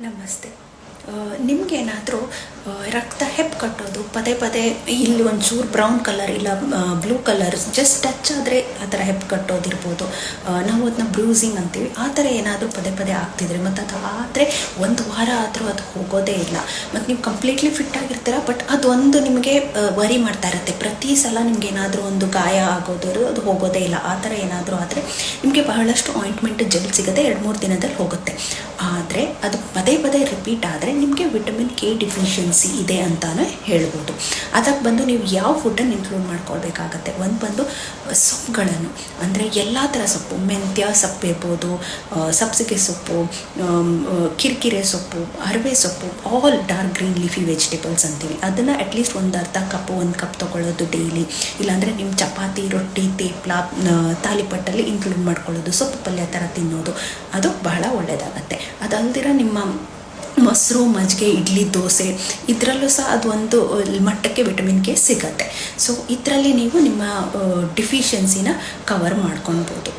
ನಮಸ್ತೆ. ನಿಮಗೇನಾದರೂ ರಕ್ತ ಹೆಪ್ಪು ಕಟ್ಟೋದು ಪದೇ ಪದೇ ಇಲ್ಲಿ ಒಂಚೂರು ಬ್ರೌನ್ ಕಲರ್ ಇಲ್ಲ ಬ್ಲೂ ಕಲರ್ ಜಸ್ಟ್ ಟಚ್ ಆದರೆ ಆ ಥರ ಹೆಪ್ಪು ಕಟ್ಟೋದಿರ್ಬೋದು, ನಾವು ಅದನ್ನ ಬ್ರೂಸಿಂಗ್ ಅಂತೀವಿ. ಆ ಥರ ಏನಾದರೂ ಪದೇ ಪದೇ ಆಗ್ತಿದ್ರೆ ಮತ್ತು ಅದು ಆದರೆ ಒಂದು ವಾರ ಆದರೂ ಅದು ಹೋಗೋದೇ ಇಲ್ಲ ಮತ್ತು ನೀವು ಕಂಪ್ಲೀಟ್ಲಿ ಫಿಟ್ ಆಗಿರ್ತೀರ, ಬಟ್ ಅದೊಂದು ನಿಮಗೆ ವರಿ ಮಾಡ್ತಾ ಇರುತ್ತೆ. ಪ್ರತಿ ಸಲ ನಿಮ್ಗೆ ಏನಾದರೂ ಒಂದು ಗಾಯ ಆಗೋದು ಅದು ಹೋಗೋದೇ ಇಲ್ಲ. ಆ ಥರ ಏನಾದರೂ ಆದರೆ ನಿಮಗೆ ಬಹಳಷ್ಟು ಆಯಿಂಟ್ಮೆಂಟ್ ಜೆಲ್ ಸಿಗುತ್ತೆ, 2-3 ದಿನದಲ್ಲಿ ಹೋಗುತ್ತೆ. ಆದರೆ ಅದು ಪದೇ ಪದೇ ರಿಪೀಟ್ ಆದರೆ ನಿಮಗೆ ವಿಟಮಿನ್ ಕೆ ಡಿಫಿಷಿಯನ್ಸಿ ಇದೆ ಅಂತಲೇ ಹೇಳ್ಬೋದು. ಅದಕ್ಕೆ ಬಂದು ನೀವು ಯಾವ ಫುಡ್ಡನ್ನು ಇನ್ಕ್ಲೂಡ್ ಮಾಡ್ಕೊಳ್ಬೇಕಾಗತ್ತೆ, ಒಂದು ಬಂದು ಸೊಪ್ಪುಗಳನ್ನು, ಅಂದರೆ ಎಲ್ಲ ಥರ ಸೊಪ್ಪು, ಮೆಂತ್ಯ ಸೊಪ್ಪು ಇರ್ಬೋದು, ಸಬ್ಸಿಗೆ ಸೊಪ್ಪು, ಕಿರಿಕಿರೆ ಸೊಪ್ಪು, ಅರಿವೆ ಸೊಪ್ಪು, all dark green leafy vegetables ಅಂತೀವಿ. ಅದನ್ನು ಅಟ್ಲೀಸ್ಟ್ ಒಂದು ಕಪ್ ತೊಗೊಳ್ಳೋದು ಡೈಲಿ. ಇಲ್ಲಾಂದರೆ ನಿಮ್ಮ ಚಪಾತಿ, ರೊಟ್ಟಿ, ತೇಪ್ಲ, ತಾಲಿಪಟ್ಟಲ್ಲಿ ಇನ್ಕ್ಲೂಡ್ ಮಾಡ್ಕೊಳ್ಳೋದು, ಸೊಪ್ಪು ಪಲ್ಯ ಥರ ತಿನ್ನೋದು, ಅದು ಬಹಳ ಒಳ್ಳೆಯದಾಗತ್ತೆ. ಅದಲ್ದಿರ ನಿಮ್ಮ ಮೊಸರು, ಮಜ್ಜಿಗೆ, ಇಡ್ಲಿ, ದೋಸೆ ಇದರಲ್ಲೂ ಸಹ ಅದು ಒಂದು ಮಟ್ಟಕ್ಕೆ ವಿಟಮಿನ್ ಕೆ ಸಿಗತ್ತೆ. ಸೊ ಇದರಲ್ಲಿ ನೀವು ನಿಮ್ಮ ಡಿಫಿಷಿಯನ್ಸಿನ ಕವರ್ ಮಾಡ್ಕೊಳ್ಬೋದು.